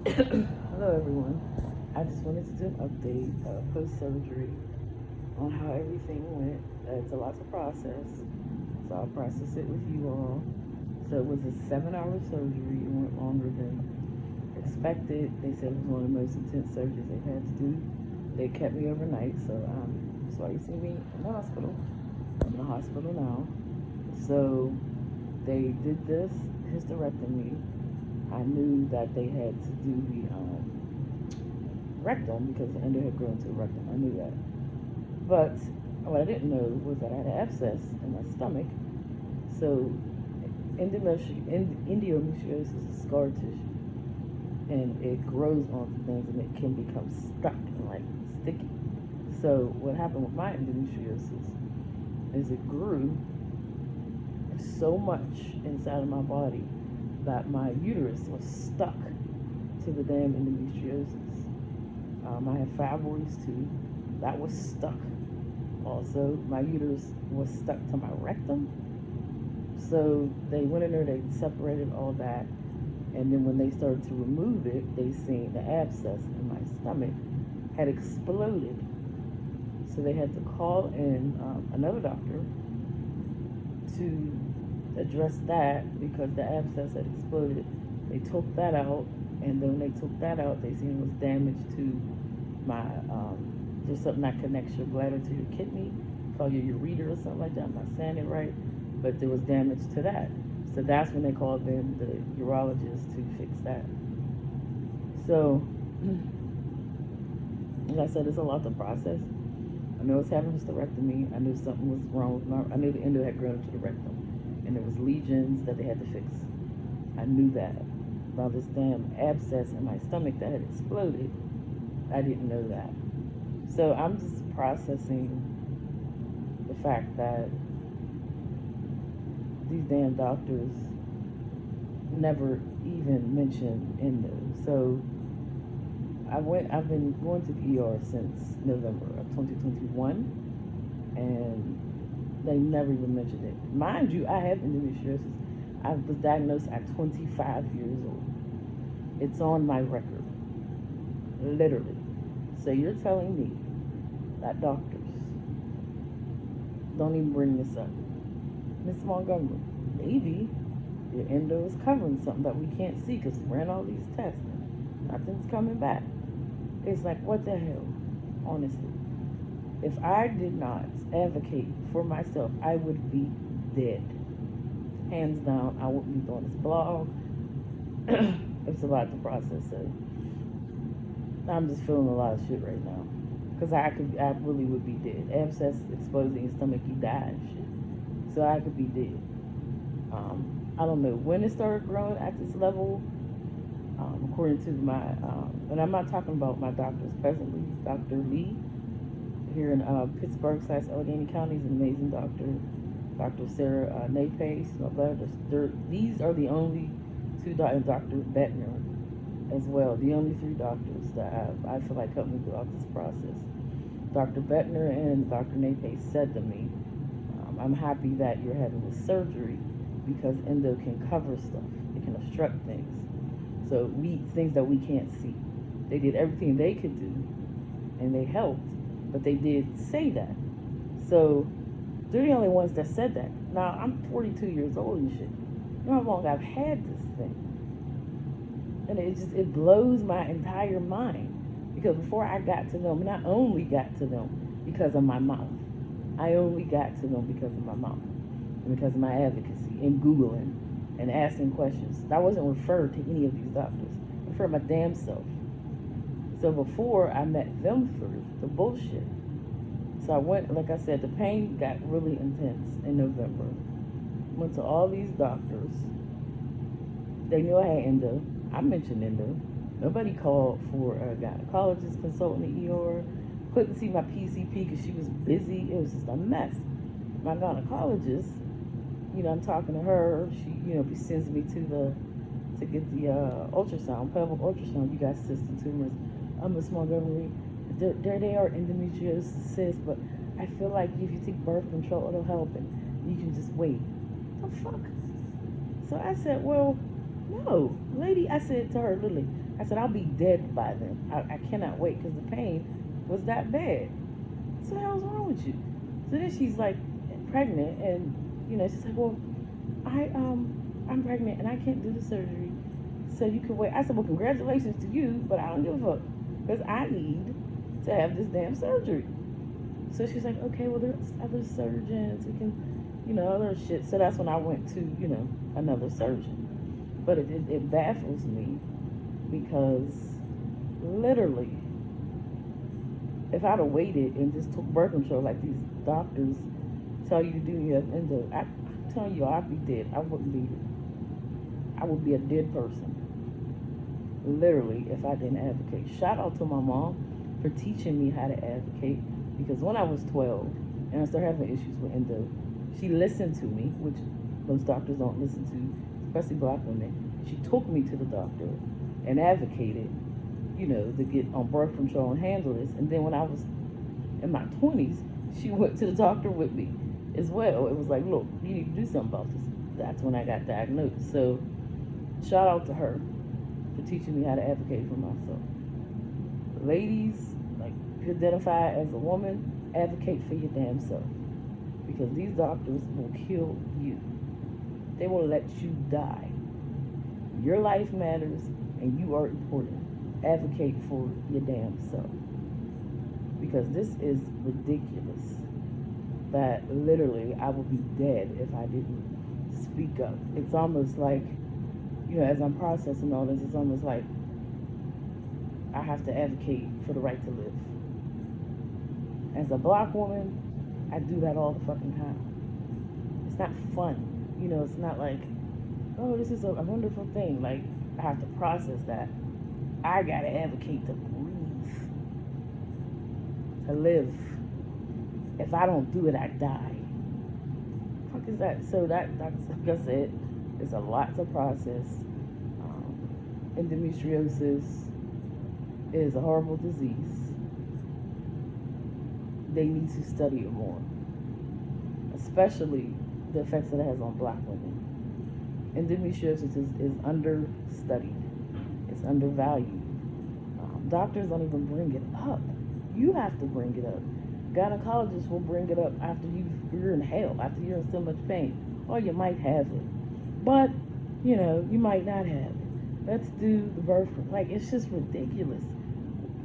Hello, everyone. I just wanted to do an update post surgery on how everything went. It's a lot to process, so I'll process it with you all. So it was a 7-hour surgery. It went longer than expected. They said it was one of the most intense surgeries they had to do. They kept me overnight, so that's why you see me in the hospital. I'm in the hospital now. So they did this hysterectomy. I knew that they had to do the rectum because the endo had grown to the rectum. I knew that. But what I didn't know was that I had an abscess in my stomach. So endometriosis is scar tissue, and it grows onto things and it can become stuck and like sticky. So what happened with my endometriosis is it grew so much inside of my body that my uterus was stuck to the damn endometriosis. I have fibroids too. That was stuck. Also, my uterus was stuck to my rectum. So they went in there, they separated all that, and then when they started to remove it, they seen the abscess in my stomach had exploded. So they had to call in another doctor to address that because the abscess had exploded. They took that out, and then when they took that out, they seen it was damage to my there's something that connects your bladder to your kidney, called your ureter or something like that. I'm not saying it right, but there was damage to that. So that's when they called in the urologist to fix that. So, like I said, it's a lot to process. I know it's having hysterectomy. I knew something was wrong with my. I knew the endo had grown to the rectum, and there was lesions that they had to fix. I knew that. About this damn abscess in my stomach that had exploded, I didn't know that. So I'm just processing the fact that these damn doctors never even mentioned endo. So I've been going to the ER since November of 2021, and they never even mentioned it. Mind you, I have endometriosis. I was diagnosed at 25 years old. It's on my record, literally. So you're telling me that doctors don't even bring this up? Miss Montgomery, maybe your endo is covering something that we can't see because we ran all these tests and nothing's coming back. It's like, what the hell? Honestly. If I did not advocate for myself, I would be dead. Hands down, I wouldn't be doing this blog. It's a lot to process, so I'm just feeling a lot of shit right now. Because I really would be dead. Abscess exploding in your stomach, you die and shit. So I could be dead. I don't know when it started growing at this level. According to my, and I'm not talking about my doctors presently, Dr. Lee here in Pittsburgh/Allegheny County is an amazing doctor. Dr. Sarah Napace, these are the only two doctors, Dr. Bettner as well, the only three doctors that I feel like helped me throughout this process. Dr. Bettner and Dr. Napace said to me, I'm happy that you're having this surgery because endo can cover stuff. It can obstruct things. So things that we can't see. They did everything they could do and they helped, but they did say that. So they're the only ones that said that. Now I'm 42 years old and shit. You know how long I've had this thing? And it blows my entire mind. Because before I got to them, and I only got to them because of my mouth. I only got to them because of my mouth. And because of my advocacy and Googling and asking questions. I wasn't referred to any of these doctors. I referred my damn self. So before I met them through the bullshit. So I went, like I said, the pain got really intense in November. Went to all these doctors. They knew I had endo. I mentioned endo. Nobody called for a gynecologist consultant in the ER. Couldn't see my PCP because she was busy. It was just a mess. My gynecologist, I'm talking to her. She, sends me to get the ultrasound, pelvic ultrasound. You got cysts and tumors. I'm Miss Montgomery. There they are, endometriosis cysts, but I feel like if you take birth control, it'll help, and you can just wait. The fuck? So I said, well, No, lady, I said to her, literally, I said, I'll be dead by then. I cannot wait because the pain was that bad. So what the hell's wrong with you? So then she's like pregnant, and she's like, well, I'm pregnant and I can't do the surgery, so you can wait. I said, well, congratulations to you, but I don't give a fuck because I need to have this damn surgery. So she's like, okay, well, there's other surgeons who can, other shit. So that's when I went to, another surgeon. But it baffles me because literally, if I'd have waited and just took birth control like these doctors tell you to do, I'm telling you, I'd be dead. I wouldn't be here. I would be a dead person, literally, if I didn't advocate. Shout out to my mom for teaching me how to advocate, because when I was 12 and I started having issues with endo, she listened to me, which most doctors don't listen to, especially black women. She took me to the doctor and advocated, to get on birth control and handle this. And then when I was in my 20s, she went to the doctor with me as well. It was like, look, you need to do something about this. That's when I got diagnosed. So shout out to her for teaching me how to advocate for myself. Ladies, like, if you identify as a woman, advocate for your damn self. Because these doctors will kill you. They will let you die. Your life matters and you are important. Advocate for your damn self. Because this is ridiculous. That literally I would be dead if I didn't speak up. It's almost like, as I'm processing all this, it's almost like I have to advocate for the right to live. As a black woman, I do that all the fucking time. It's not fun. It's not like, oh, this is a wonderful thing. Like, I have to process that. I gotta advocate to breathe, to live. If I don't do it, I die. What the fuck is that? So that's like I said, it's a lot to process. Endometriosis is a horrible disease. They need to study it more, especially the effects that it has on black women. Endometriosis is understudied. It's undervalued. Doctors don't even bring it up. You have to bring it up. Gynecologists will bring it up after you're in hell, after you're in so much pain. Or you might have it. But, you might not have it. Let's do the birth. Like, it's just ridiculous.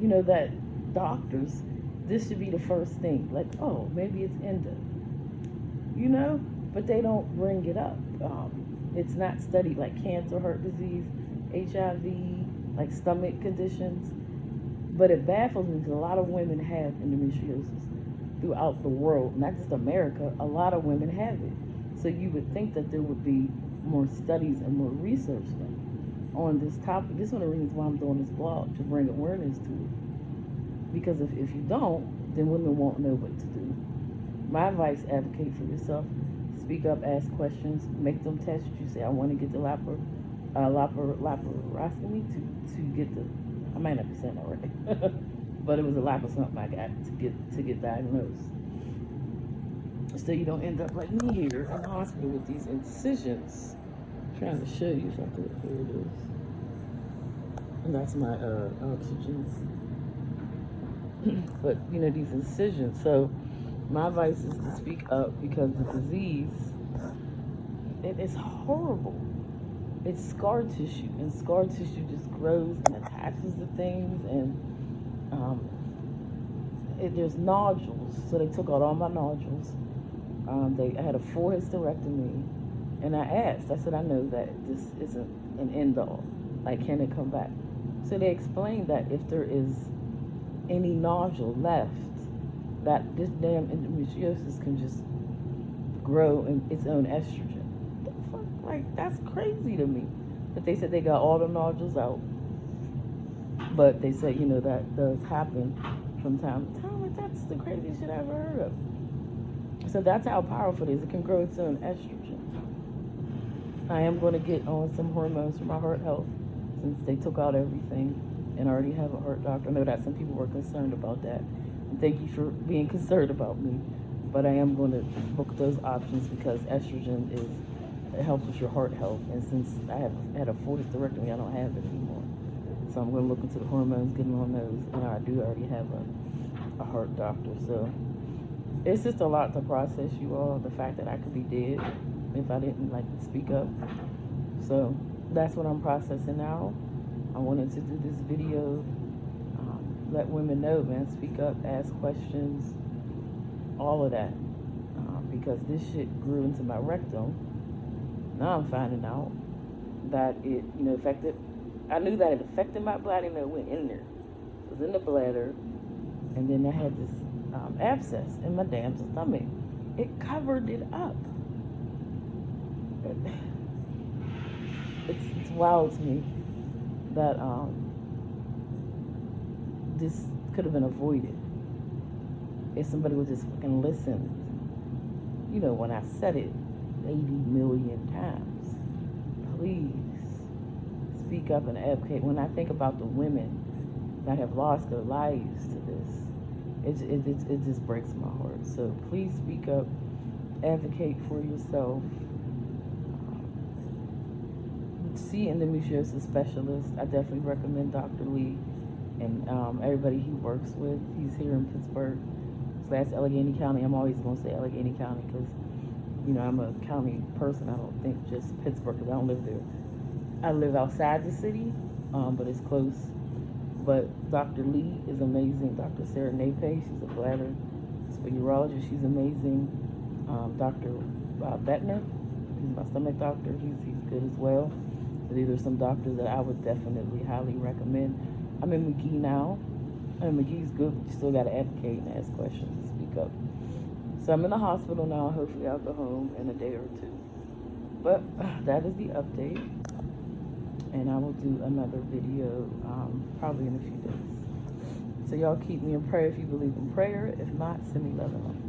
That doctors, this should be the first thing. Like, oh, maybe it's endo. But they don't bring it up. It's not studied like cancer, heart disease, HIV, like stomach conditions. But it baffles me because a lot of women have endometriosis throughout the world, not just America. A lot of women have it. So you would think that there would be more studies and more research done on this topic. This is one of the reasons why I'm doing this blog, to bring awareness to it. Because if you don't, then women won't know what to do. My advice, advocate for yourself. Speak up, ask questions, make them test you. Say, I want to get the laparoscopy to get the, I might not be saying that right, but it was a lap or something I got to get diagnosed. So you don't end up like me here in the hospital with these incisions. I'm trying to show you something. Here it is. And that's my oxygen. But these incisions. So my advice is to speak up, because the disease, it is horrible. It's scar tissue, and scar tissue just grows and attaches to things, and there's nodules. So they took out all my nodules. I had a full hysterectomy, and I asked. I said, I know that this isn't an end all. Like, can it come back? So they explained that if there is any nodule left, that this damn endometriosis can just grow in its own estrogen. The fuck? Like, that's crazy to me. But they said they got all the nodules out. But they said, that does happen from time to time. Like, that's the craziest shit I ever heard of. So that's how powerful it is. It can grow its own estrogen. I am going to get on some hormones for my heart health, since they took out everything, and I already have a heart doctor. I know that some people were concerned about that. And thank you for being concerned about me. But I am going to book those options, because estrogen is it helps with your heart health. And since I have had a full hysterectomy, I don't have it anymore. So I'm going to look into the hormones, getting on those. And I do already have a heart doctor. So it's just a lot to process, you all. The fact that I could be dead if I didn't like speak up. So that's what I'm processing now. I wanted to do this video, let women know, man, speak up, ask questions, all of that. Because this shit grew into my rectum. Now I'm finding out that it, affected. I knew that it affected my bladder and it went in there. It was in the bladder. And then I had this abscess in my damn stomach. It covered it up. It's wild to me that this could have been avoided if somebody would just fucking listen. When I said it 80 million times, please speak up and advocate. When I think about the women that have lost their lives to this, it just breaks my heart. So please speak up, advocate for yourself. See endometriosis specialist. I definitely recommend Dr. Lee and everybody he works with. He's here in Pittsburgh / Allegheny County. I'm always going to say Allegheny County because, I'm a county person. I don't think just Pittsburgh because I don't live there. I live outside the city, but it's close. But Dr. Lee is amazing. Dr. Sarah Nape, she's a bladder urologist. She's amazing. Dr. Bettner, he's my stomach doctor. He's good as well. So these are some doctors that I would definitely highly recommend. I'm in McGee now. And McGee's good, but you still got to advocate and ask questions and speak up. So I'm in the hospital now. Hopefully I'll go home in a day or two. But that is the update. And I will do another video probably in a few days. So y'all keep me in prayer if you believe in prayer. If not, send me love and light.